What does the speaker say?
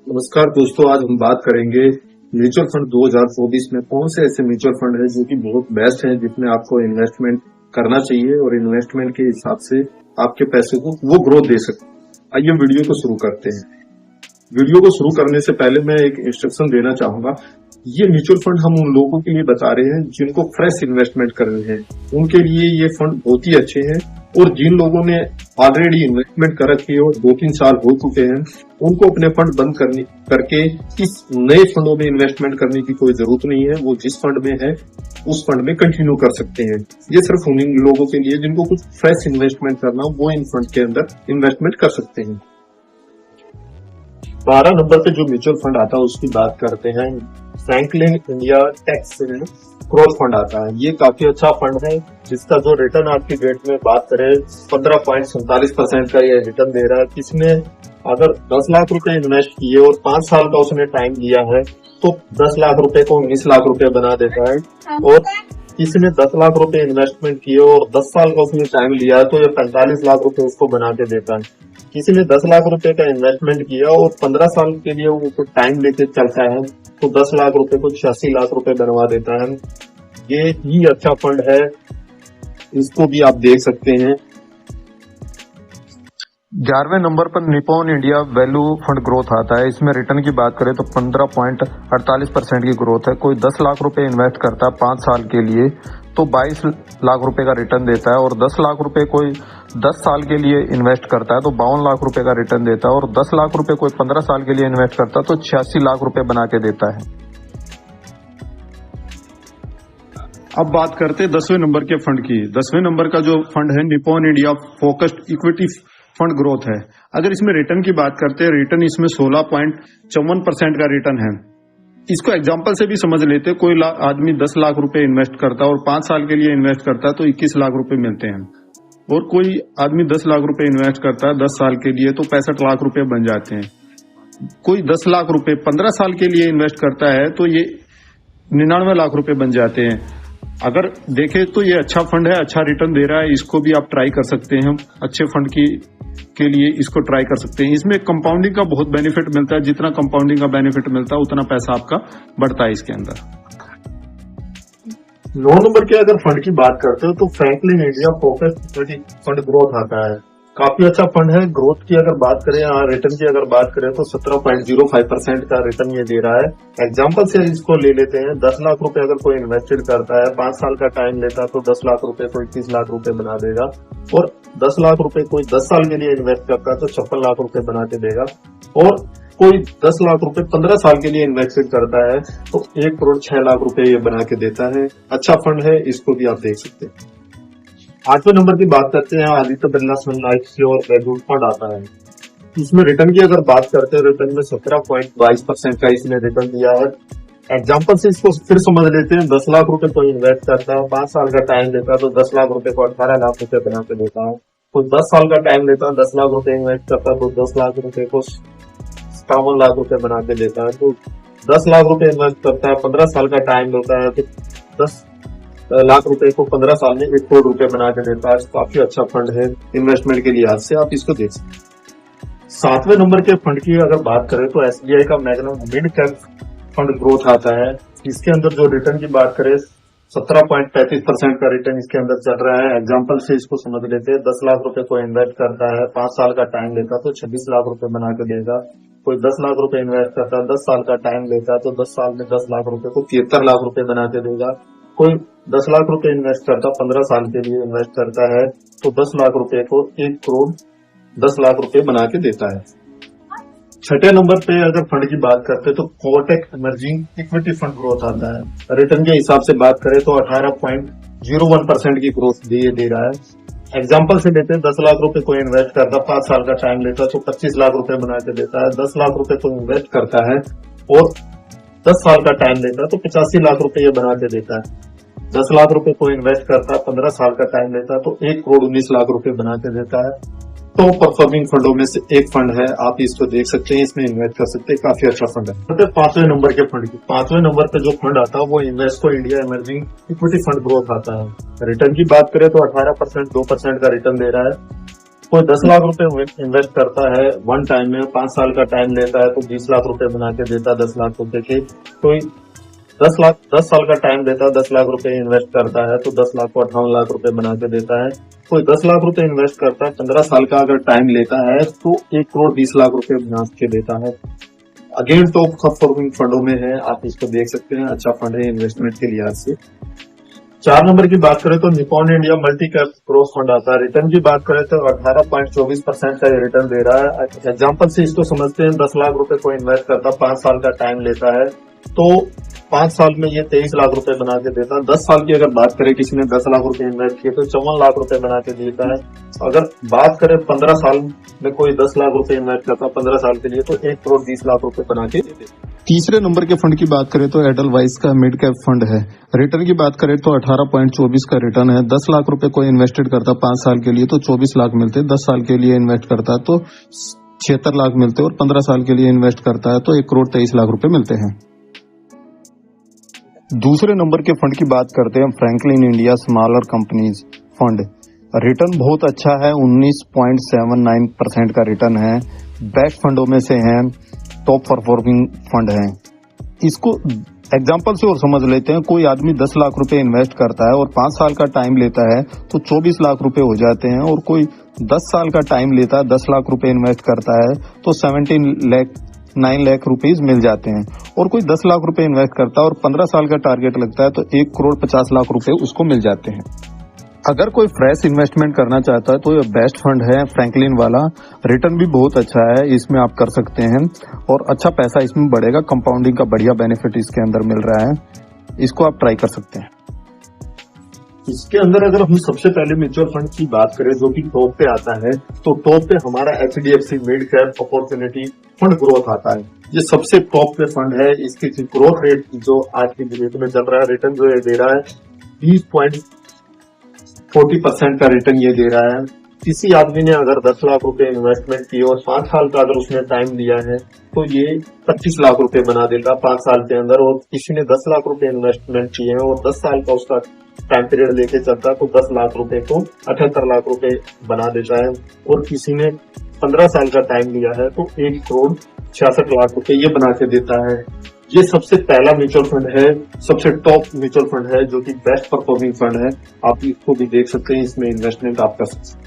नमस्कार दोस्तों, आज हम बात करेंगे म्यूचुअल फंड 2024 में कौन से ऐसे म्यूचुअल फंड है जो कि बहुत बेस्ट है, जिसमें आपको इन्वेस्टमेंट करना चाहिए और इन्वेस्टमेंट के हिसाब से आपके पैसे को वो ग्रोथ दे सकते हैं। आइए वीडियो को शुरू करते हैं। वीडियो को शुरू करने से पहले मैं एक इंस्ट्रक्शन देना चाहूंगा। ये म्यूचुअल फंड हम उन लोगों के लिए बता रहे हैं जिनको फ्रेश इन्वेस्टमेंट करनी है, उनके लिए ये फंड बहुत ही अच्छे हैं। और जिन लोगों ने ऑलरेडी इन्वेस्टमेंट कर रखी है और 2-3 साल हो चुके हैं, उनको अपने फंड बंद करके इस नए फंडों में इन्वेस्टमेंट करने की कोई जरूरत नहीं है। वो जिस फंड में है उस फंड में कंटिन्यू कर सकते हैं। ये सिर्फ उन लोगों के लिए जिनको कुछ फ्रेश इन्वेस्टमेंट करना हो, वो इन फंड के अंदर इन्वेस्टमेंट कर सकते हैं। 12 नंबर पे जो म्यूचुअल फंड आता है उसकी बात करते हैं। Franklin India tax growth fund आता है। ये काफी अच्छा फंड है जिसका जो रिटर्न आज की डेट में बात करें 15.47% का ये रिटर्न दे रहा है। किसने अगर 10 लाख रुपए इन्वेस्ट किए और 5 साल का उसने टाइम लिया है तो 10 लाख रुपए को 19 लाख रुपए बना देता है। और किसी ने 10 लाख रुपए इन्वेस्टमेंट किए और 10 साल का उसने टाइम लिया है तो ये 45 लाख रुपए उसको बना के देता है। किसी ने 10 लाख रुपए का इन्वेस्टमेंट किया और 15 साल के लिए वो टाइम लेके चलता है तो 10 लाख रुपए को 86 लाख रुपए बनवा देता है। ये ही अच्छा फंड है, इसको भी आप देख सकते हैं। 11वें नंबर पर Nippon India value fund growth आता है। इसमें रिटर्न की बात करें तो 15.48% की ग्रोथ है। कोई 10 लाख रुपए इन्वेस्ट करता है 5 साल के लिए तो 22 लाख रुपए का रिटर्न देता है। और 10 लाख रुपए कोई 10 साल के लिए इन्वेस्ट करता है तो 52 लाख रुपए का रिटर्न देता है। और 10 लाख रुपए कोई 15 साल के लिए इन्वेस्ट करता है तो 86 लाख रुपए बना के देता है। अब बात करते हैं 10वें नंबर के फंड की। 10वें नंबर का जो फंड है Nippon India focused equity fund growth है। अगर इसमें रिटर्न की बात करते हैं, रिटर्न इसमें 16.54% का रिटर्न है। इसको एग्जांपल से भी समझ लेते हैं। कोई आदमी 10 लाख रुपए इन्वेस्ट करता है और 5 साल के लिए इन्वेस्ट करता है तो 21 लाख रुपए मिलते हैं। और कोई आदमी 10 लाख रुपए इन्वेस्ट करता है 10 साल के लिए तो 65 लाख रुपए बन जाते हैं। कोई 10 लाख रुपए 15 साल के लिए इन्वेस्ट करता है तो ये 99 लाख रुपए बन जाते हैं। अगर देखें तो ये अच्छा फंड है, अच्छा रिटर्न दे रहा है। इसको भी आप ट्राई कर सकते हैं। अच्छे फंड के लिए इसको ट्राई कर सकते हैं। इसमें कंपाउंडिंग का बहुत बेनिफिट मिलता है। जितना कंपाउंडिंग का बेनिफिट मिलता है उतना पैसा आपका बढ़ता है इसके अंदर। 9 नंबर के अगर फंड की बात करते हो तो Franklin India focused equity fund growth आता है। काफी अच्छा फंड है। ग्रोथ की अगर बात करें, रिटर्न की अगर बात करें तो 17.05% का रिटर्न ये दे रहा है। एग्जांपल से इसको ले लेते हैं। 10 लाख रुपए अगर कोई इन्वेस्टेड करता है, 5 साल का टाइम लेता है तो 10 लाख रुपए को 21 लाख रुपए बना देगा। और 10 लाख रुपए कोई 10 साल के लिए इन्वेस्ट करता है तो 56 लाख रुपए बना के देगा। और कोई 10 लाख रुपए 15 साल के लिए इन्वेस्टेड करता है तो 1 करोड़ 6 लाख रुपए ये बना के देता है। अच्छा फंड है, इसको भी आप देख सकते हैं। 8वें नंबर की बात करते हैं। आदित्य बिरला सन लाइफ श्योर वैल्यू फंड आता है। इसमें रिटर्न की अगर बात करते हैं, रिटर्न में 17.22% का इसने रिटर्न दिया है। एग्जांपल से इसको फिर समझ लेते हैं। 10 लाख रुपए कोई इन्वेस्ट करता है, 5 साल का टाइम लेता है तो 10 लाख रुपए को 18 लाख रुपए बना के देता है। कोई 10 साल का टाइम लेता है, 10 लाख रुपए इन्वेस्ट करता है तो 10 लाख रुपए को 57 लाख रुपए बना के देता है। तो 10 लाख रुपए इन्वेस्ट करता है, 15 साल का टाइम लेता है तो 10 लाख रुपए को 15 साल में 1 करोड़ रुपए बना के देता है। काफी अच्छा फंड है इन्वेस्टमेंट के लिहाज से, आप इसको देख सकते हैं। 7वें नंबर के फंड की अगर बात करें तो SBI का magnum mid cap fund growth आता है। इसके अंदर जो रिटर्न की बात करें 17.35% का रिटर्न इसके अंदर चल रहा है। एग्जाम्पल से इसको समझ लेते हैं। 10 लाख रुपए को इन्वेस्ट करता है, 5 साल का टाइम लेता तो 26 लाख रुपए बना के देगा। कोई 10 लाख रुपए इन्वेस्ट करता है, 10 साल का टाइम लेता है तो 10 साल में 10 लाख रुपए को 73 लाख रुपए बना के देगा। कोई 10 लाख रुपए इन्वेस्ट करता, 15 साल के लिए इन्वेस्ट करता है तो 10 लाख रुपए को 1 करोड़ 10 लाख रुपए बना के देता है। 6ठे नंबर पे अगर फंड की बात करते हैं तो Kotak emerging equity fund growth आता है। रिटर्न के हिसाब से बात करें तो 18.01% की ग्रोथ दे रहा है। एग्जाम्पल से लेते हैं। 10 लाख रुपए को इन्वेस्ट करता, 5 साल का टाइम लेता तो 25 लाख रुपए बना के देता है। 10 लाख रुपए को इन्वेस्ट करता है और 10 साल का टाइम लेता है तो 85 लाख रुपए ये बना के देता है। 10 लाख रुपए को इन्वेस्ट करता है, 15 साल का टाइम लेता है तो 1 करोड़ 19 लाख रुपए बना के देता है। तो परफॉर्मिंग फंडों में से एक फंड है, आप इसको देख सकते हैं, इसमें इन्वेस्ट कर सकते हैं। काफी अच्छा फंड है। मतलब 5वें नंबर के फंड की 5वें नंबर पे जो फंड आता है वो Invesco India emerging equity fund growth आता है। रिटर्न की बात करें तो 18% 2% का रिटर्न दे रहा है। कोई 10 लाख रुपए इन्वेस्ट करता है वन टाइम में, 5 साल का टाइम लेता है तो 20 लाख रुपए बना के देता है 10 लाख रुपए के। कोई 10 साल का टाइम लेता है, 10 लाख रुपए इन्वेस्ट करता है तो 10 लाख को 58 लाख रुपए बना के देता है। कोई 10 लाख रुपए इन्वेस्ट करता है, 15 साल का अगर टाइम लेता है तो 1 करोड़ 20 लाख रुपए बना के देता है। अगेन टॉप परफॉर्मिंग फंडों में है, आप इसको देख सकते हैं, अच्छा फंड है इन्वेस्टमेंट के लिहाज से। 4 नंबर की बात करें तो Nippon India multi cap growth fund आता है। रिटर्न की बात करें तो 18.24% का ये रिटर्न दे रहा है। एग्जाम्पल से इसको समझते हैं, 10 लाख रुपए को इन्वेस्ट करता, 5 साल का टाइम लेता है तो 5 साल में ये 23 लाख रुपए बना के देता है। 10 साल की अगर बात करें, किसी ने 10 लाख रुपए इन्वेस्ट किए तो 54 लाख रुपए बना के देता है। अगर बात करें 15 साल में कोई 10 लाख रुपए इन्वेस्ट करता है 15 साल के लिए तो 1 करोड़ 20 लाख रुपए बना के देते हैं। तीसरे नंबर के फंड की बात करें तो एडलवाइस का मिड कैप फंड है। रिटर्न की बात करें तो 18.24 का रिटर्न है। 10 लाख रुपए को इन्वेस्टेड करता 5 साल के लिए तो 24 लाख मिलते, 10 साल के लिए इन्वेस्ट करता है तो 76 लाख मिलते और 15 साल के लिए इन्वेस्ट करता है तो 1 करोड़ 23 लाख रुपए मिलते हैं। दूसरे नंबर के फंड की बात करते हैं, Franklin India smaller companies fund. Return बहुत अच्छा है, 19.79% का रिटर्न है। बेस्ट फंडों में से है, टॉप परफॉर्मिंग फंड है। इसको एग्जाम्पल से और समझ लेते हैं, कोई आदमी 10 लाख रुपए इन्वेस्ट करता है और 5 साल का टाइम लेता है तो 24 लाख रुपए हो जाते हैं। और कोई 10 साल का टाइम लेता है, 10 लाख रुपए इन्वेस्ट करता है तो 9 लाख रुपीज मिल जाते हैं। और कोई 10 लाख रुपए इन्वेस्ट करता है और 15 साल का टारगेट लगता है तो 1 करोड़ 50 लाख रुपए उसको मिल जाते हैं। अगर कोई फ्रेश इन्वेस्टमेंट करना चाहता है तो ये बेस्ट फंड है फ्रैंकलिन वाला। रिटर्न भी बहुत अच्छा है, इसमें आप कर सकते हैं और अच्छा पैसा इसमें बढ़ेगा। कंपाउंडिंग का बढ़िया बेनिफिट इसके अंदर मिल रहा है, इसको आप ट्राई कर सकते हैं। इसके अंदर अगर हम सबसे पहले म्यूचुअल फंड की बात करें जो कि टॉप पे आता है तो टॉप पे हमारा HDFC mid cap opportunity fund growth आता है। ये सबसे टॉप पे फंड है। इसकी ग्रोथ रेट जो आज की डेट में चल रहा है, रिटर्न जो ये दे रहा है 20.40% का रिटर्न ये दे रहा है। किसी आदमी ने अगर 10 लाख रुपए इन्वेस्टमेंट की और 5 साल का अगर उसने टाइम लिया है तो ये 25 लाख रुपए बना देगा 5 साल के अंदर। और किसी ने 10 लाख रुपए इन्वेस्टमेंट किए हैं और 10 साल का उसका टाइम पीरियड लेके चलता है तो 10 लाख रुपए को 78 लाख रुपए बना देता है। और किसी ने 15 साल का टाइम लिया है तो 1 करोड़ 66 लाख रुपए ये बना के देता है। ये सबसे पहला म्यूचुअल फंड है, सबसे टॉप म्यूचुअल फंड है जो कि बेस्ट परफॉर्मिंग फंड है। आप इसको भी देख सकते हैं, इसमें इन्वेस्टमेंट आप कर सकते हैं।